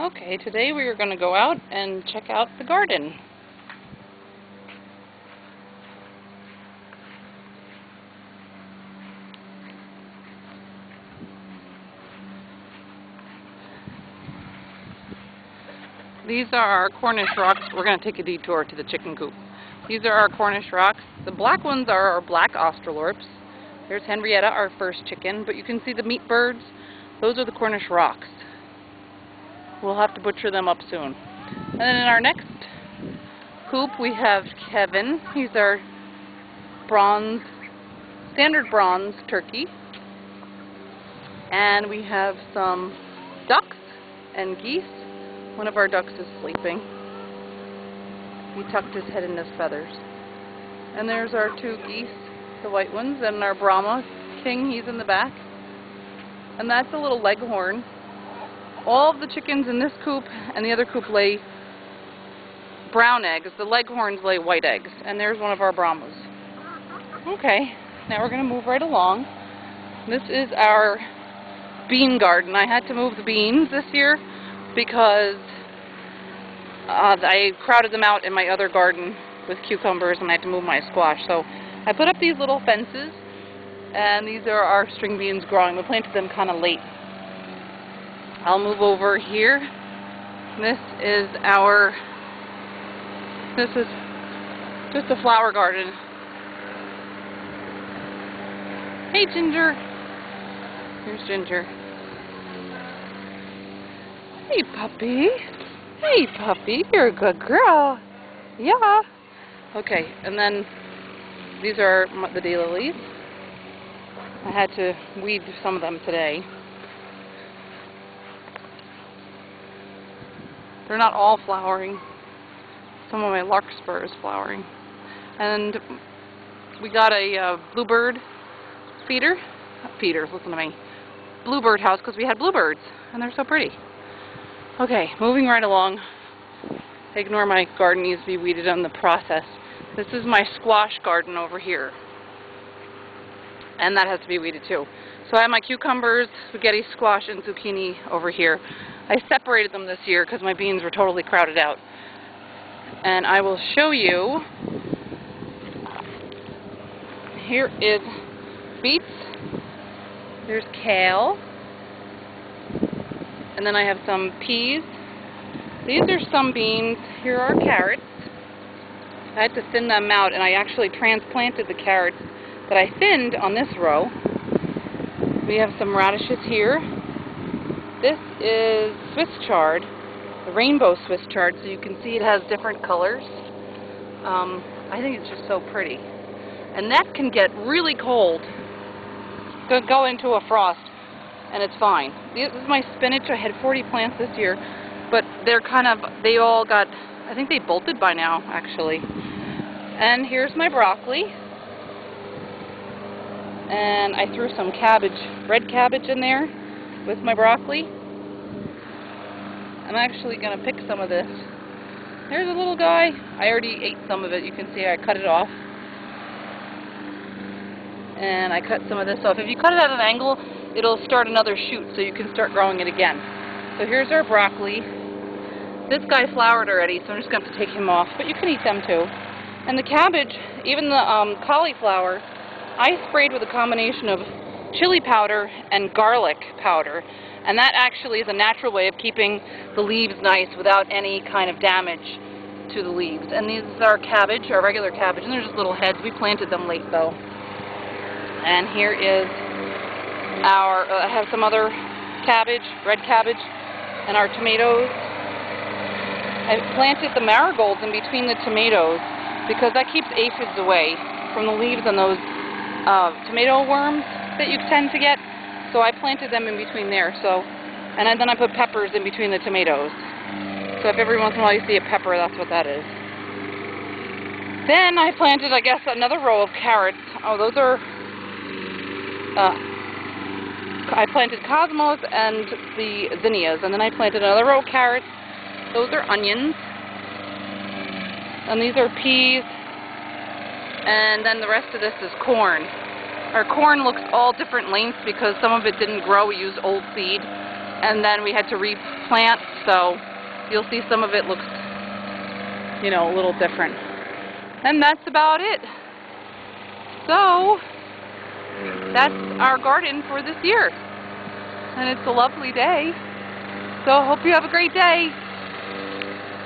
Okay, today we are going to go out and check out the garden. These are our Cornish rocks. We're going to take a detour to the chicken coop. These are our Cornish rocks. The black ones are our black Australorps. There's Henrietta, our first chicken, but you can see the meat birds. Those are the Cornish rocks. We'll have to butcher them up soon. And then in our next coop we have Kevin. He's our bronze, standard bronze turkey. And we have some ducks and geese. One of our ducks is sleeping. He tucked his head in his feathers. And there's our two geese, the white ones, and our Brahma king, he's in the back. And that's a little leghorn. All of the chickens in this coop and the other coop lay brown eggs. The leghorns lay white eggs. And there's one of our Brahmas. Okay, now we're going to move right along. This is our bean garden. I had to move the beans this year because I crowded them out in my other garden with cucumbers and I had to move my squash. So I put up these little fences, and these are our string beans growing. We planted them kind of late. I'll move over here. This is just a flower garden. Hey, Ginger. Here's Ginger. Hey, puppy. Hey, puppy. You're a good girl. Yeah. Okay, and then these are the daylilies. I had to weed some of them today. They're not all flowering. Some of my larkspur is flowering. And we got a bluebird feeder. Feeders, listen to me. Bluebird house because we had bluebirds, and they're so pretty. Okay, moving right along. Ignore my garden needs to be weeded in the process. This is my squash garden over here. And that has to be weeded too. So I have my cucumbers, spaghetti squash, and zucchini over here. I separated them this year because my beans were totally crowded out. And I will show you. Here is beets. There's kale. And then I have some peas. These are some beans. Here are carrots. I had to thin them out, and I actually transplanted the carrots that I thinned on this row. We have some radishes here. This is Swiss chard, the rainbow Swiss chard, so you can see it has different colors. I think it's just so pretty. And that can get really cold. Go into a frost, and it's fine. This is my spinach. I had 40 plants this year, but they all got, I think they bolted by now, actually. And here's my broccoli. And I threw some cabbage, red cabbage in there with my broccoli. I'm actually going to pick some of this. There's a little guy. I already ate some of it. You can see I cut it off. And I cut some of this off. If you cut it at an angle, it'll start another shoot, so you can start growing it again. So here's our broccoli. This guy flowered already, so I'm just going to have to take him off. But you can eat them too. And the cabbage, even the cauliflower, I sprayed with a combination of chili powder and garlic powder. And that actually is a natural way of keeping the leaves nice without any kind of damage to the leaves. And these are cabbage, our regular cabbage, and they're just little heads. We planted them late though. And here is our, I have some other cabbage, red cabbage, and our tomatoes. I planted the marigolds in between the tomatoes because that keeps aphids away from the leaves and those tomato worms that you tend to get. So I planted them in between there. And then I put peppers in between the tomatoes. So if every once in a while you see a pepper, that's what that is. Then I planted, I guess, another row of carrots. Oh, those are, I planted cosmos and the zinnias. And then I planted another row of carrots. Those are onions. And these are peas. And then the rest of this is corn. Our corn looks all different lengths because some of it didn't grow. We used old seed. and then we had to replant, so you'll see some of it looks, you know, a little different. And that's about it. So, that's our garden for this year. And it's a lovely day. So I hope you have a great day.